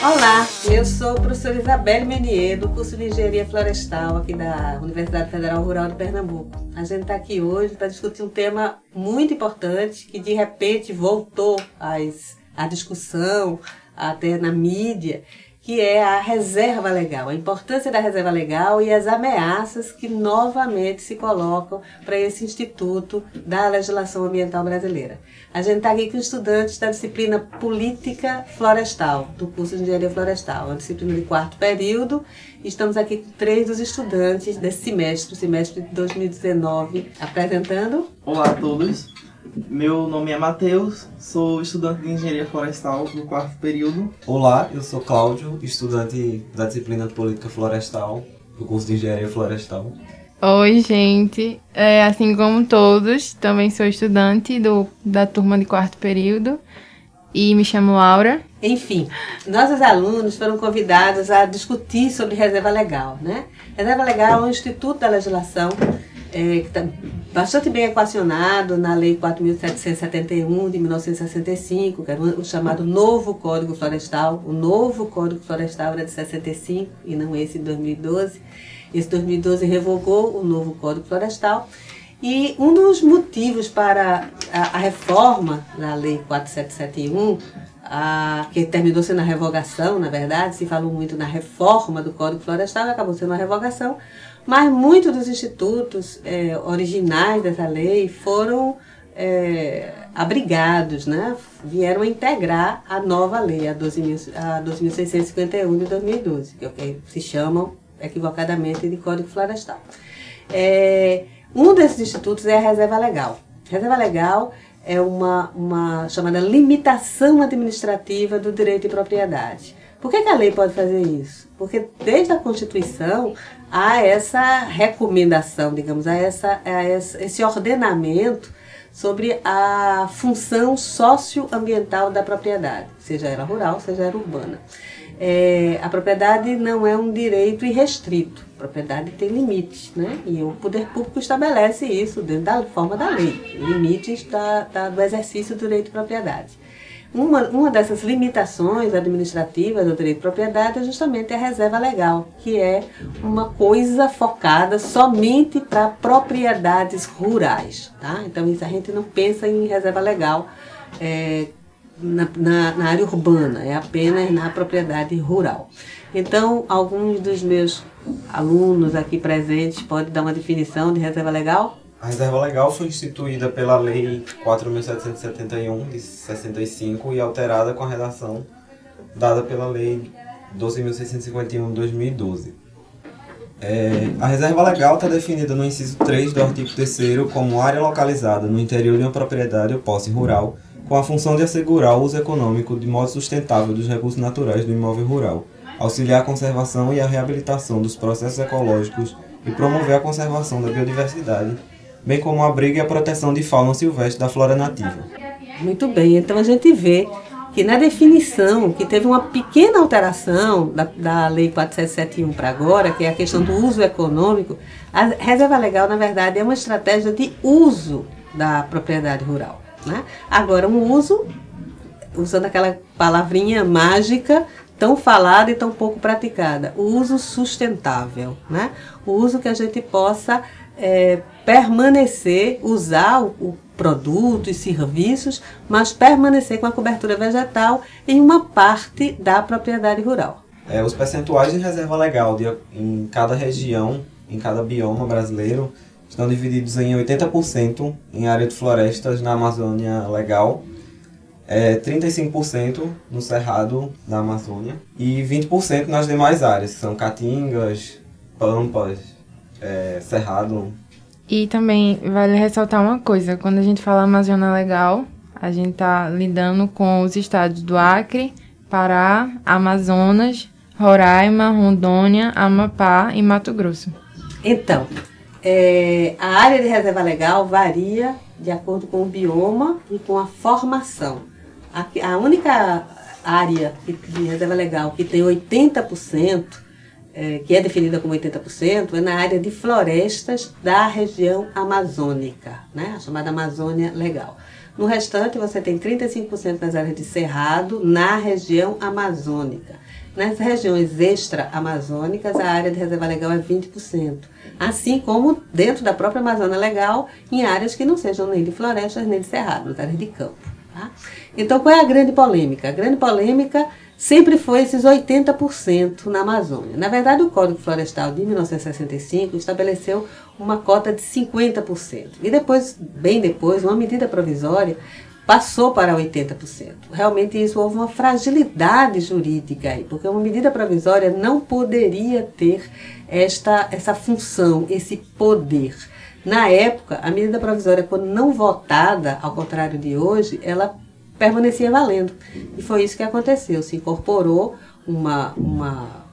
Olá, eu sou a professora Isabelle Menier, do curso de Engenharia Florestal aqui da Universidade Federal Rural de Pernambuco. A gente está aqui hoje para discutir um tema muito importante que de repente voltou à discussão, até na mídia, que é a reserva legal, a importância da reserva legal e as ameaças que novamente se colocam para esse instituto da legislação ambiental brasileira. A gente está aqui com estudantes da disciplina Política Florestal, do curso de Engenharia Florestal, uma disciplina de 4º período. Estamos aqui com 3 dos estudantes desse semestre, o semestre de 2019, apresentando. Olá a todos, meu nome é Matheus, sou estudante de Engenharia Florestal do 4º período. Olá, eu sou Cláudio, estudante da disciplina de Política Florestal, do curso de Engenharia Florestal. Oi, gente. Assim como todos, também sou estudante da turma de 4º período e me chamo Laura. Enfim, nossos alunos foram convidados a discutir sobre reserva legal, né? Reserva legal é um instituto da legislação que está bastante bem equacionado na Lei 4.771 de 1965, que era o chamado Novo Código Florestal. O Novo Código Florestal era de 65 e não esse de 2012. Esse 2012 revogou o Novo Código Florestal. E um dos motivos para a reforma da Lei 4771, que terminou sendo a revogação, na verdade, se falou muito na reforma do Código Florestal, acabou sendo uma revogação, mas muitos dos institutos originais dessa lei foram abrigados, né? Vieram a integrar a nova lei, a 12.651 de 2012, que é o que se chamam equivocadamente de Código Florestal. Um desses institutos é a reserva legal. Reserva legal é uma chamada limitação administrativa do direito de propriedade. Por que a lei pode fazer isso? Porque desde a Constituição há essa recomendação, digamos, esse ordenamento sobre a função socioambiental da propriedade, seja ela rural, seja ela urbana. A propriedade não é um direito irrestrito, a propriedade tem limites, né? E o poder público estabelece isso dentro da forma da lei, limites do exercício do direito de propriedade. Uma dessas limitações administrativas do direito de propriedade é justamente a reserva legal, que é uma coisa focada somente para propriedades rurais, tá? Então isso a gente não pensa em reserva legal na área urbana, é apenas na propriedade rural. Então, alguns dos meus alunos aqui presentes podem dar uma definição de reserva legal? A reserva legal foi instituída pela Lei 4.771 de 65 e alterada com a redação dada pela Lei 12.651 de 2012. A reserva legal está definida no inciso 3 do artigo 3º como área localizada no interior de uma propriedade ou posse rural, com a função de assegurar o uso econômico de modo sustentável dos recursos naturais do imóvel rural, auxiliar a conservação e a reabilitação dos processos ecológicos e promover a conservação da biodiversidade, bem como o abrigo e a proteção de fauna silvestre da flora nativa. Muito bem, então a gente vê que na definição, que teve uma pequena alteração da Lei 4771 para agora, que é a questão do uso econômico, a reserva legal, na verdade, é uma estratégia de uso da propriedade rural, né? Agora, um uso, usando aquela palavrinha mágica, tão falada e tão pouco praticada, o uso sustentável, né? O uso que a gente possa permanecer, usar o produto e serviços, mas permanecer com a cobertura vegetal em uma parte da propriedade rural. Os percentuais de reserva legal em cada região, em cada bioma brasileiro, estão divididos em 80% em área de florestas na Amazônia Legal, 35% no Cerrado da Amazônia e 20% nas demais áreas, que são Caatingas, Pampas, Cerrado. E também vale ressaltar uma coisa, quando a gente fala Amazônia Legal, a gente está lidando com os estados do Acre, Pará, Amazonas, Roraima, Rondônia, Amapá e Mato Grosso. Então, a área de reserva legal varia de acordo com o bioma e com a formação. A única área de reserva legal que tem 80%, que é definida como 80%, é na área de florestas da região amazônica, né? A chamada Amazônia Legal. No restante, você tem 35% nas áreas de cerrado na região amazônica. nas regiões extra-amazônicas a área de reserva legal é 20%. Assim como dentro da própria Amazônia Legal, em áreas que não sejam nem de florestas nem de cerrado, nas áreas de campo. Tá? Então, qual é a grande polêmica? A grande polêmica sempre foi esses 80% na Amazônia. Na verdade, o Código Florestal de 1965 estabeleceu uma cota de 50%. E depois, bem depois, uma medida provisória passou para 80%. Realmente isso houve uma fragilidade jurídica aí, porque uma medida provisória não poderia ter essa função, esse poder. Na época, a medida provisória, quando não votada, ao contrário de hoje, ela permanecia valendo. E foi isso que aconteceu. Se incorporou uma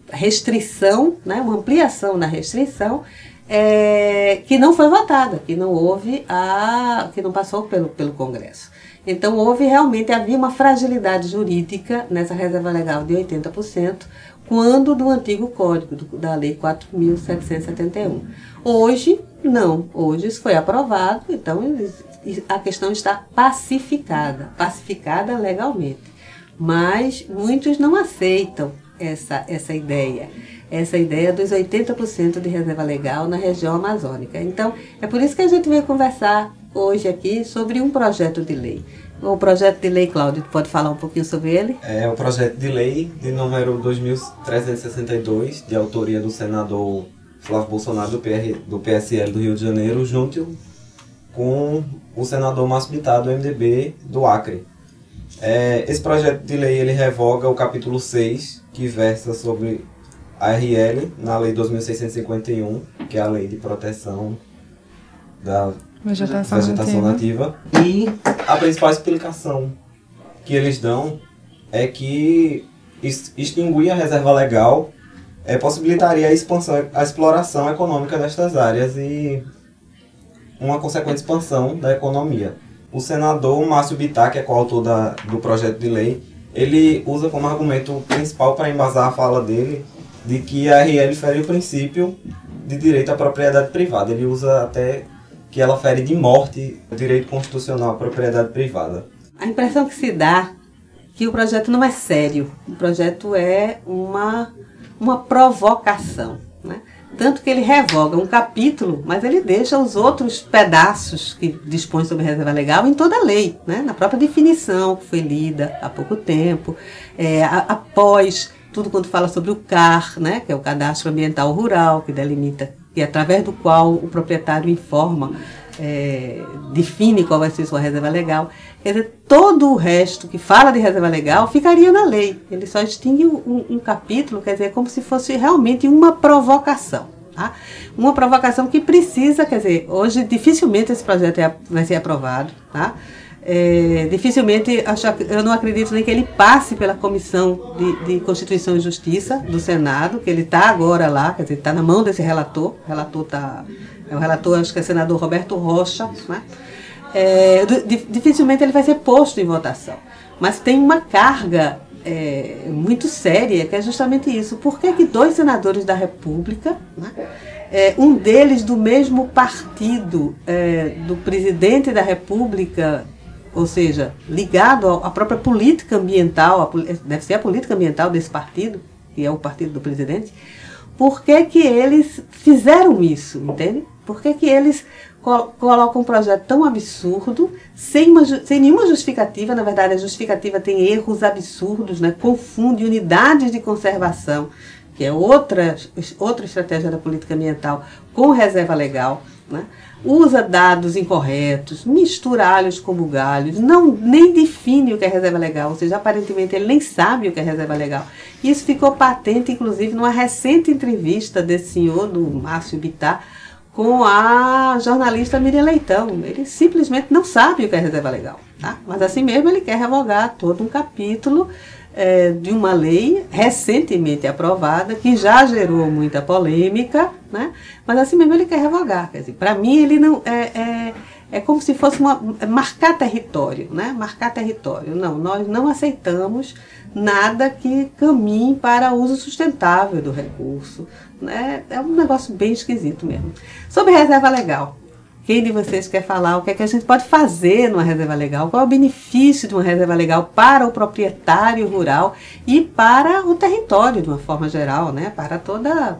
restrição, né, uma ampliação da restrição, que não foi votada, que não houve que não passou pelo Congresso. Então havia uma fragilidade jurídica nessa reserva legal de 80%, quando do antigo código, da Lei 4.771. Hoje, não. Hoje isso foi aprovado, então a questão está pacificada legalmente. Mas muitos não aceitam essa ideia dos 80% de reserva legal na região amazônica. Então, é por isso que a gente veio conversar hoje aqui sobre um projeto de lei. O projeto de lei, Cláudio, pode falar um pouquinho sobre ele? É o projeto de lei de número 2362, de autoria do senador Flávio Bolsonaro, do PSL do Rio de Janeiro, junto com o senador Márcio Bittar, do MDB do Acre. Esse projeto de lei ele revoga o capítulo 6, que versa sobre a RL, na Lei 2.651, que é a Lei de Proteção da Vegetação Nativa. E a principal explicação que eles dão é que extinguir a reserva legal possibilitaria a exploração econômica destas áreas e uma consequente expansão da economia. O senador Márcio Bittar, que é coautor do projeto de lei, ele usa como argumento principal para embasar a fala dele de que a RL fere o princípio de direito à propriedade privada. Ele usa até que ela fere de morte o direito constitucional à propriedade privada. A impressão que se dá é que o projeto não é sério. O projeto é uma provocação, né? Tanto que ele revoga um capítulo, mas ele deixa os outros pedaços que dispõem sobre reserva legal em toda a lei, né? Na própria definição que foi lida há pouco tempo, após tudo quando fala sobre o CAR, né? Que é o Cadastro Ambiental Rural, que delimita, que é através do qual o proprietário informa, define qual vai ser sua reserva legal. Quer dizer, todo o resto que fala de reserva legal ficaria na lei. Ele só extingue um capítulo, quer dizer, como se fosse realmente uma provocação. Tá? Uma provocação que precisa, quer dizer, hoje dificilmente esse projeto vai ser aprovado. Tá? Dificilmente, eu não acredito nem que ele passe pela Comissão de Constituição e Justiça do Senado, que ele está agora lá, quer dizer, está na mão desse relator. O relator, acho que é o senador Roberto Rocha, né? Dificilmente ele vai ser posto em votação. Mas tem uma carga muito séria, que é justamente isso. Por que 2 senadores da República, né? Um deles do mesmo partido do presidente da República, ou seja, ligado à própria política ambiental, deve ser a política ambiental desse partido, que é o partido do presidente, por que eles fizeram isso, entende? Por que eles colocam um projeto tão absurdo, sem nenhuma justificativa? Na verdade, a justificativa tem erros absurdos, né? Confunde unidades de conservação, que é outra estratégia da política ambiental, com reserva legal, né? Usa dados incorretos, mistura alhos com bugalhos, nem define o que é reserva legal, ou seja, aparentemente ele nem sabe o que é reserva legal. Isso ficou patente, inclusive, numa recente entrevista desse senhor, do Márcio Bittar, com a jornalista Miriam Leitão. Ele simplesmente não sabe o que é reserva legal. Tá? Mas assim mesmo ele quer revogar todo um capítulo de uma lei recentemente aprovada, que já gerou muita polêmica, né? Mas assim mesmo ele quer revogar. Quer dizer, para mim ele não é como se fosse marcar território, né? Marcar território. Não, nós não aceitamos nada que caminhe para o uso sustentável do recurso, né? É um negócio bem esquisito mesmo. Sobre reserva legal, Quem de vocês quer falar o que é que a gente pode fazer numa reserva legal? Qual é o benefício de uma reserva legal para o proprietário rural e para o território de uma forma geral, né? Para toda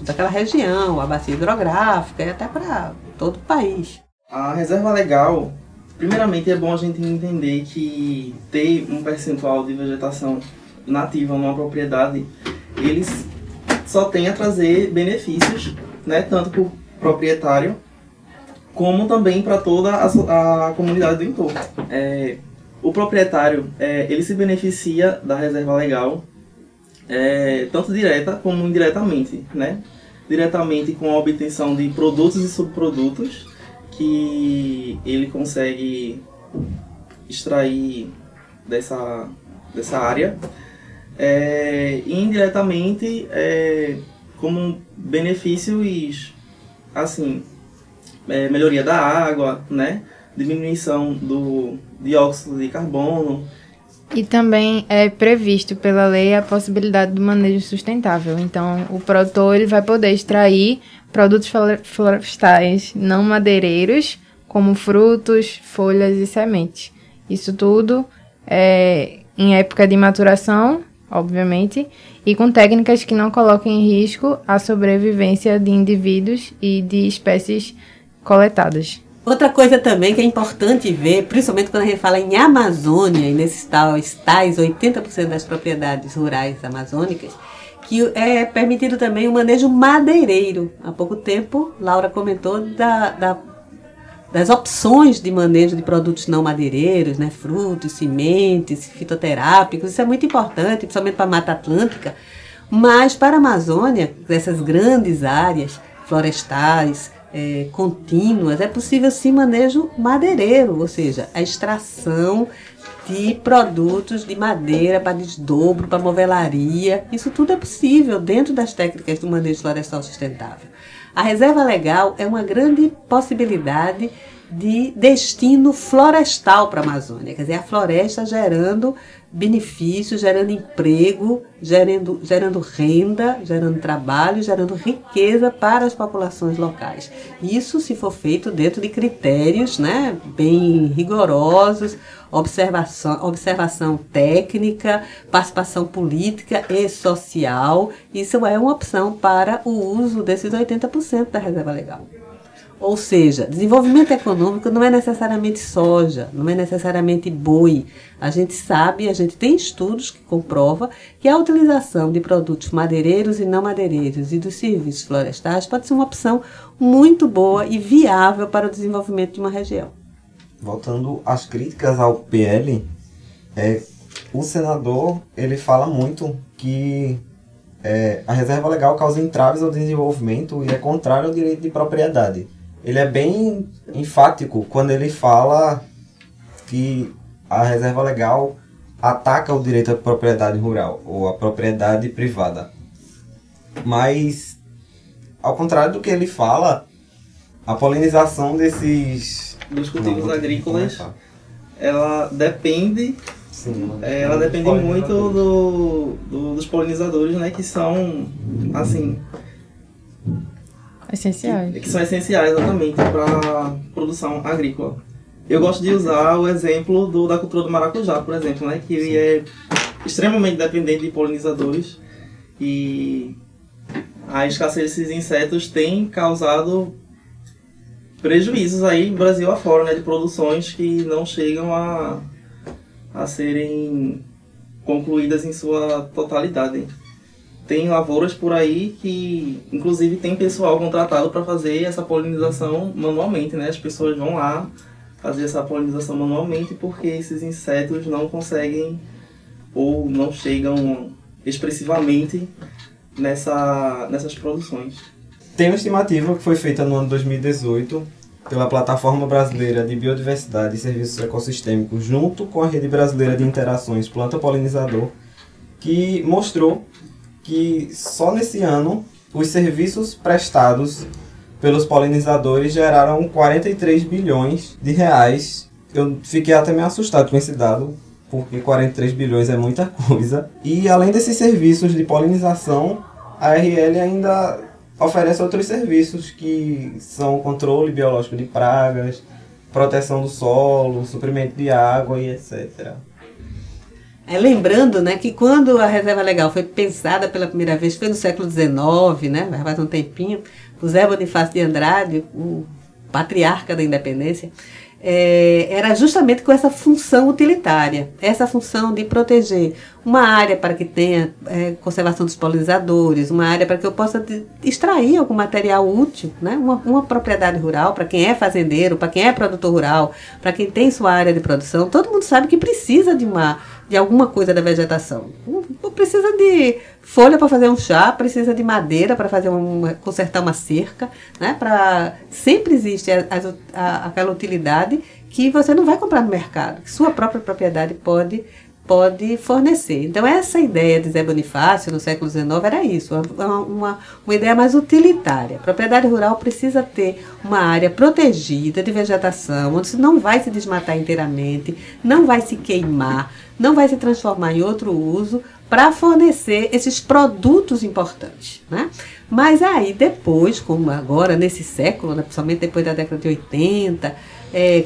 aquela região, a bacia hidrográfica e até para todo o país. A reserva legal, primeiramente é bom a gente entender que ter um percentual de vegetação nativa numa propriedade, eles só tem a trazer benefícios, né? Tanto para o proprietário como também para toda a comunidade do entorno. O proprietário, ele se beneficia da reserva legal, tanto direta como indiretamente, né? Diretamente com a obtenção de produtos e subprodutos que ele consegue extrair dessa área, e indiretamente como benefícios, assim, melhoria da água, né? Diminuição do dióxido de carbono. E também é previsto pela lei a possibilidade do manejo sustentável. Então, o produtor ele vai poder extrair produtos florestais não madeireiros, como frutos, folhas e sementes. Isso tudo em época de maturação, obviamente, e com técnicas que não coloquem em risco a sobrevivência de indivíduos e de espécies coletadas. Outra coisa também que é importante ver, principalmente quando a gente fala em Amazônia e nesses tais 80% das propriedades rurais amazônicas, que é permitido também o manejo madeireiro. Há pouco tempo, Laura comentou das opções de manejo de produtos não madeireiros, né? Frutos, sementes, fitoterápicos. Isso é muito importante, principalmente para a Mata Atlântica, mas para a Amazônia, essas grandes áreas florestais, contínuas, é possível sim manejo madeireiro, ou seja, a extração de produtos de madeira para desdobro, para movelaria. Isso tudo é possível dentro das técnicas do manejo florestal sustentável. A reserva legal é uma grande possibilidade de destino florestal para a Amazônia, quer dizer, a floresta gerando benefícios, gerando emprego, gerando renda, gerando trabalho, gerando riqueza para as populações locais. Isso se for feito dentro de critérios, né, bem rigorosos, observação técnica, participação política e social. Isso é uma opção para o uso desses 80% da reserva legal. Ou seja, desenvolvimento econômico não é necessariamente soja, não é necessariamente boi. A gente sabe, a gente tem estudos que comprovam que a utilização de produtos madeireiros e não madeireiros e dos serviços florestais pode ser uma opção muito boa e viável para o desenvolvimento de uma região. Voltando às críticas ao PL, o senador ele fala muito que a reserva legal causa entraves ao desenvolvimento e é contrário ao direito de propriedade. Ele é bem enfático quando ele fala que a reserva legal ataca o direito à propriedade rural ou à propriedade privada. Mas, ao contrário do que ele fala, a polinização dos cultivos agrícolas, ela depende, ela depende muito dos polinizadores, né, que são, assim, essenciais. Que são essenciais exatamente para a produção agrícola. Eu gosto de usar o exemplo da cultura do maracujá, por exemplo, né, que ele é extremamente dependente de polinizadores e a escassez desses insetos tem causado prejuízos aí no Brasil afora, né, de produções que não chegam a serem concluídas em sua totalidade. Tem lavouras por aí que, inclusive, tem pessoal contratado para fazer essa polinização manualmente, né? As pessoas vão lá fazer essa polinização manualmente porque esses insetos não conseguem ou não chegam expressivamente nessas produções. Tem uma estimativa que foi feita no ano 2018 pela Plataforma Brasileira de Biodiversidade e Serviços Ecossistêmicos junto com a Rede Brasileira de Interações Planta-Polinizador, que mostrou que só nesse ano os serviços prestados pelos polinizadores geraram 43 bilhões de reais. Eu fiquei até meio assustado com esse dado, porque 43 bilhões é muita coisa. E além desses serviços de polinização, a RL ainda oferece outros serviços que são o controle biológico de pragas, proteção do solo, suprimento de água e etc. Lembrando, né, que quando a Reserva Legal foi pensada pela primeira vez, foi no século XIX, né, faz um tempinho, o José Bonifácio de Andrade, o patriarca da independência, era justamente com essa função utilitária, essa função de proteger uma área para que tenha conservação dos polinizadores, uma área para que eu possa extrair algum material útil, né? Uma propriedade rural, para quem é fazendeiro, para quem é produtor rural, para quem tem sua área de produção, todo mundo sabe que precisa de alguma coisa da vegetação. Precisa de folha para fazer um chá, precisa de madeira para fazer consertar uma cerca, né? Sempre existe aquela utilidade que você não vai comprar no mercado, que sua própria propriedade pode fornecer. Então, essa ideia de Zé Bonifácio, no século XIX, era isso, uma ideia mais utilitária. A propriedade rural precisa ter uma área protegida de vegetação, onde não vai se desmatar inteiramente, não vai se queimar, não vai se transformar em outro uso, para fornecer esses produtos importantes, né? Mas aí depois, como agora, nesse século, né, principalmente depois da década de 80,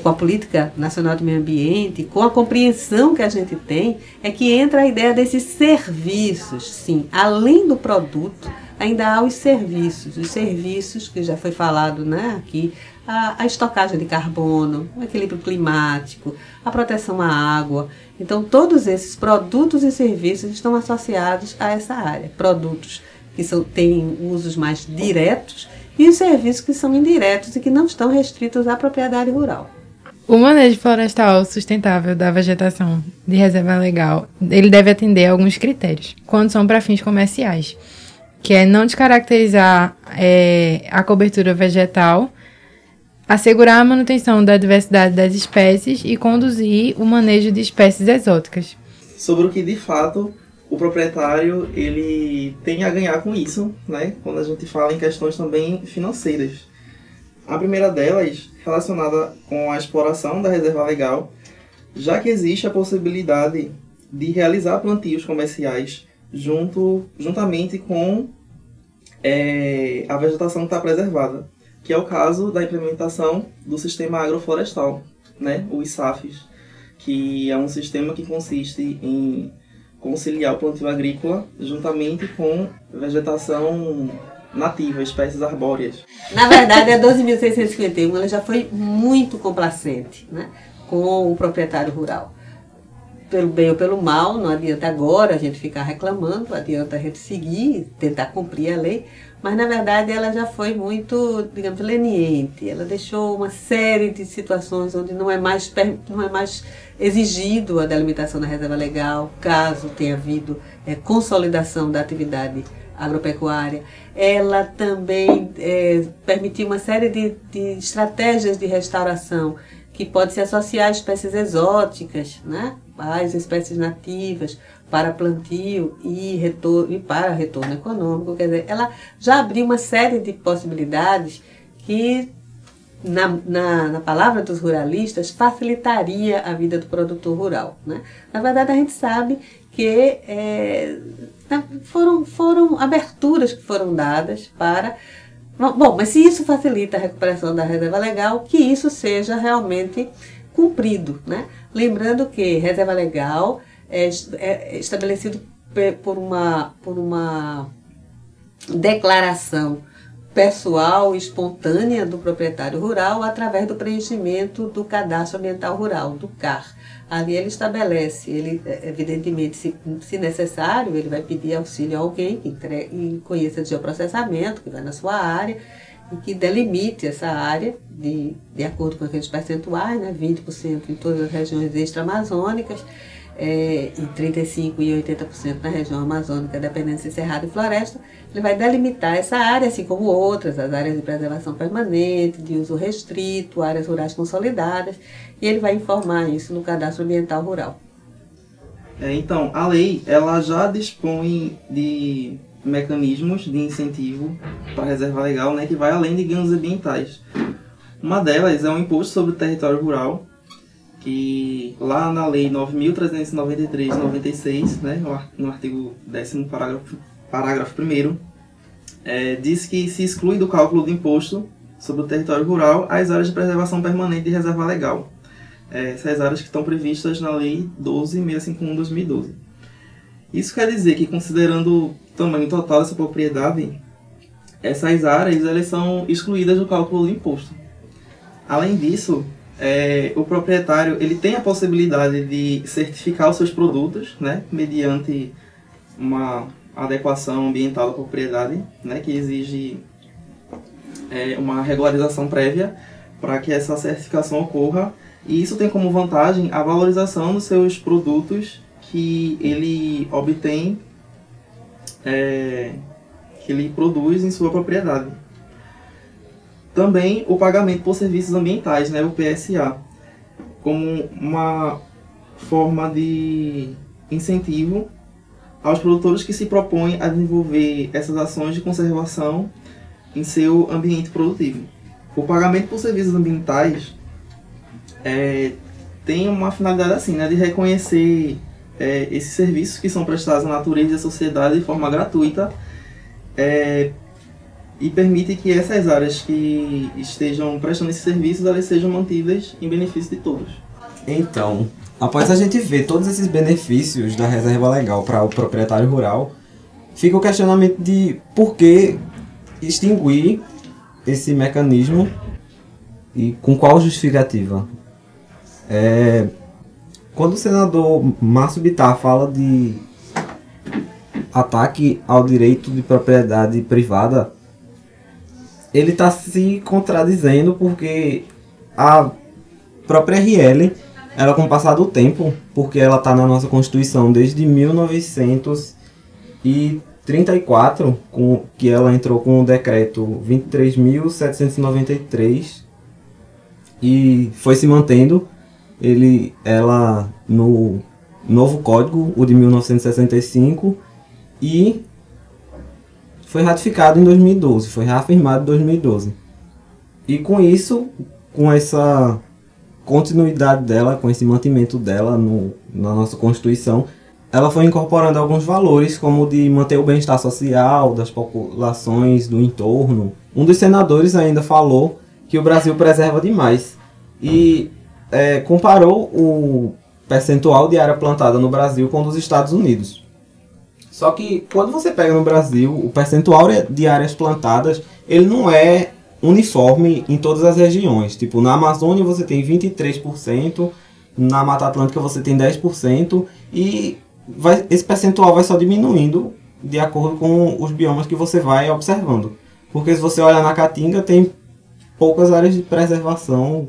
com a política nacional de meio ambiente, com a compreensão que a gente tem, é que entra a ideia desses serviços, sim, além do produto, ainda há os serviços que já foi falado, né, aqui, a estocagem de carbono, o equilíbrio climático, a proteção à água. Então, todos esses produtos e serviços estão associados a essa área. Produtos que têm usos mais diretos e os serviços que são indiretos e que não estão restritos à propriedade rural. O manejo florestal sustentável da vegetação de reserva legal, ele deve atender a alguns critérios, quando são para fins comerciais, que é não descaracterizar a cobertura vegetal, assegurar a manutenção da diversidade das espécies e conduzir o manejo de espécies exóticas. Sobre o que, de fato, o proprietário ele tem a ganhar com isso, né? Quando a gente fala em questões também financeiras. A primeira delas, relacionada com a exploração da reserva legal, já que existe a possibilidade de realizar plantios comerciais juntamente com a vegetação que está preservada, que é o caso da implementação do sistema agroflorestal, né? Os SAFs, que é um sistema que consiste em conciliar o plantio agrícola juntamente com vegetação nativa, espécies arbóreas. Na verdade, a 12.651 ela já foi muito complacente, né, com o proprietário rural. Pelo bem ou pelo mal, não adianta agora a gente ficar reclamando, adianta a gente seguir, tentar cumprir a lei, mas na verdade ela já foi muito, digamos, leniente. Ela deixou uma série de situações onde não é mais exigido a delimitação da reserva legal, caso tenha havido consolidação da atividade agropecuária. Ela também permitiu uma série de estratégias de restauração que pode se associar a espécies exóticas, né, às espécies nativas, para plantio e para retorno econômico. Quer dizer, ela já abriu uma série de possibilidades que, na palavra dos ruralistas, facilitaria a vida do produtor rural, né? Na verdade, a gente sabe que foram aberturas que foram dadas para... Bom, mas se isso facilita a recuperação da reserva legal, que isso seja realmente cumprido, né? Lembrando que reserva legal é estabelecido por uma declaração pessoal e espontânea do proprietário rural através do preenchimento do Cadastro Ambiental Rural, do CAR. Ali ele estabelece, evidentemente, se necessário, ele vai pedir auxílio a alguém que conheça de geoprocessamento, que vai na sua área, e que delimite essa área de acordo com aqueles percentuais, né, 20% em todas as regiões extra-amazônicas, e 35% e 80% na região amazônica, dependendo se cerrado e floresta. Ele vai delimitar essa área, assim como outras, as áreas de preservação permanente, de uso restrito, áreas rurais consolidadas, e ele vai informar isso no Cadastro Ambiental Rural. Então, a lei ela já dispõe de mecanismos de incentivo para a reserva legal, né, que vai além de ganhos ambientais. Uma delas é o Imposto sobre o Território Rural, que lá na Lei 9.393/96, né, no artigo 10º, parágrafo 1º, diz que se exclui do cálculo do imposto sobre o território rural as áreas de preservação permanente de reserva legal. Essas áreas que estão previstas na Lei 12.651/2012. Isso quer dizer que, considerando o tamanho total dessa propriedade, essas áreas elas são excluídas do cálculo do imposto. Além disso, o proprietário ele tem a possibilidade de certificar os seus produtos, né, mediante uma adequação ambiental da propriedade, né, que exige uma regularização prévia para que essa certificação ocorra. E isso tem como vantagem a valorização dos seus produtos que ele obtém, que ele produz em sua propriedade. Também o pagamento por serviços ambientais, né, o PSA, como uma forma de incentivo aos produtores que se propõem a desenvolver essas ações de conservação em seu ambiente produtivo. O pagamento por serviços ambientais tem uma finalidade assim, né, de reconhecer esses serviços que são prestados à natureza e à sociedade de forma gratuita, e permite que essas áreas que estejam prestando esses serviços elas sejam mantidas em benefício de todos. Então, após a gente ver todos esses benefícios da reserva legal para o proprietário rural, fica o questionamento de por que extinguir esse mecanismo e com qual justificativa. Quando o senador Márcio Bittar fala de ataque ao direito de propriedade privada, ele está se contradizendo porque a própria RL, ela com o passar do tempo, porque ela está na nossa Constituição desde 1934, que ela entrou com o decreto 23.793 e foi se mantendo. Ela no novo código, o de 1965, e foi ratificado em 2012, foi reafirmado em 2012. E com isso, com essa continuidade dela, com esse mantimento dela na nossa Constituição, ela foi incorporando alguns valores, como o de manter o bem-estar social das populações do entorno. Um dos senadores ainda falou que o Brasil preserva demais e comparou o percentual de área plantada no Brasil com o dos Estados Unidos. Só que quando você pega no Brasil, o percentual de áreas plantadas, ele não é uniforme em todas as regiões. Tipo, na Amazônia você tem 23%, na Mata Atlântica você tem 10%, e esse percentual vai só diminuindo de acordo com os biomas que você vai observando. Porque se você olhar na Caatinga, tem poucas áreas de preservação.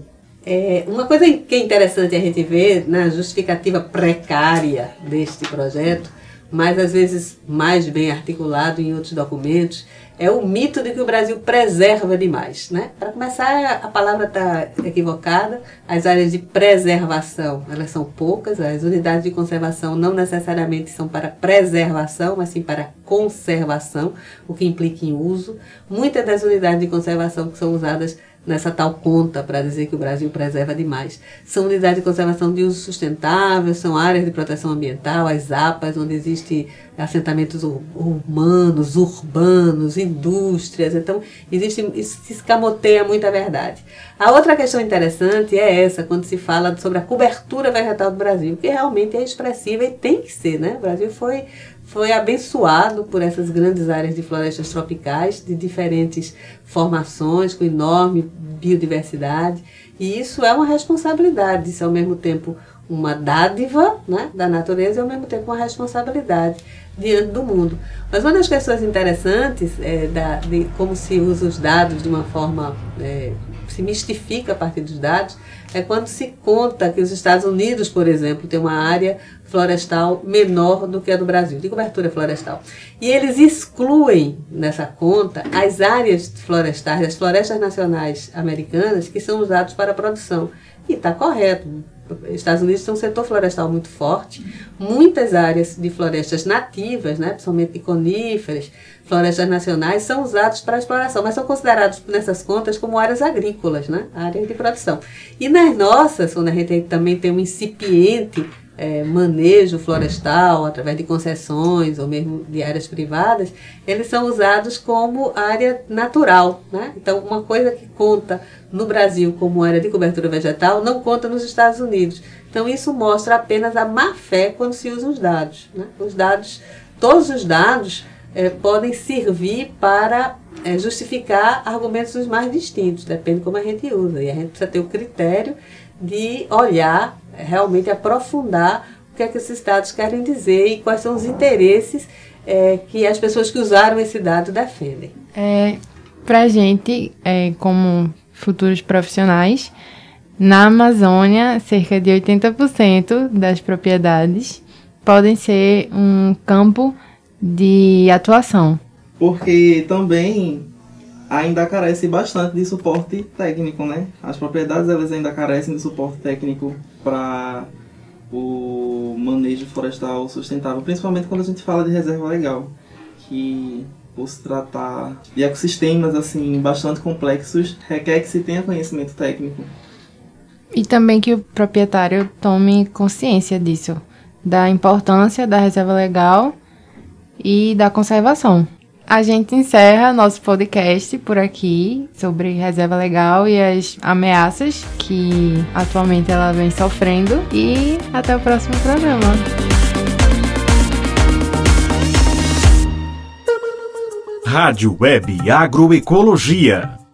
Uma coisa que é interessante a gente ver na justificativa precária deste projeto, mas às vezes mais bem articulado em outros documentos, é o mito de que o Brasil preserva demais, né? Para começar, a palavra está equivocada. As áreas de preservação, elas são poucas. As unidades de conservação não necessariamente são para preservação, mas sim para conservação, o que implica em uso. Muitas das unidades de conservação que são usadas nessa tal conta para dizer que o Brasil preserva demais são unidades de conservação de uso sustentável, são áreas de proteção ambiental, as APAs, onde existem assentamentos humanos, urbanos, indústrias. Então, isso se escamoteia muito a verdade. A outra questão interessante é essa, quando se fala sobre a cobertura vegetal do Brasil, que realmente é expressiva e tem que ser, né? O Brasil foi abençoado por essas grandes áreas de florestas tropicais, de diferentes formações, com enorme biodiversidade, e isso é uma responsabilidade, isso é ao mesmo tempo uma dádiva, né, da natureza e ao mesmo tempo uma responsabilidade diante do mundo. Mas uma das questões interessantes de como se usa os dados de uma forma, se mistifica a partir dos dados, é quando se conta que os Estados Unidos, por exemplo, tem uma área florestal menor do que a do Brasil, de cobertura florestal. E eles excluem nessa conta as áreas florestais, as florestas nacionais americanas, que são usadas para a produção. E está correto. Os Estados Unidos tem um setor florestal muito forte, muitas áreas de florestas nativas, né, principalmente coníferas, florestas nacionais, são usadas para exploração, mas são considerados nessas contas como áreas agrícolas, né, áreas de produção. E nas nossas, onde a gente também tem um incipiente manejo florestal, através de concessões ou mesmo de áreas privadas, eles são usados como área natural, né? Então, uma coisa que conta no Brasil como área de cobertura vegetal não conta nos Estados Unidos. Então, isso mostra apenas a má-fé quando se usam os dados, né? Todos os dados podem servir para justificar argumentos os mais distintos, depende de como a gente usa. E a gente precisa ter o critério de olhar, realmente aprofundar o que é que esses dados querem dizer e quais são os interesses que as pessoas que usaram esse dado defendem. Para a gente, como futuros profissionais, na Amazônia, cerca de 80% das propriedades podem ser um campo de atuação. Porque também ainda carece bastante de suporte técnico, né? As propriedades elas ainda carecem de suporte técnico para o manejo florestal sustentável, principalmente quando a gente fala de reserva legal, que por se tratar de ecossistemas assim bastante complexos, requer que se tenha conhecimento técnico. E também que o proprietário tome consciência disso, da importância da reserva legal e da conservação. A gente encerra nosso podcast por aqui sobre reserva legal e as ameaças que atualmente ela vem sofrendo. E até o próximo programa. Rádio Web Agroecologia.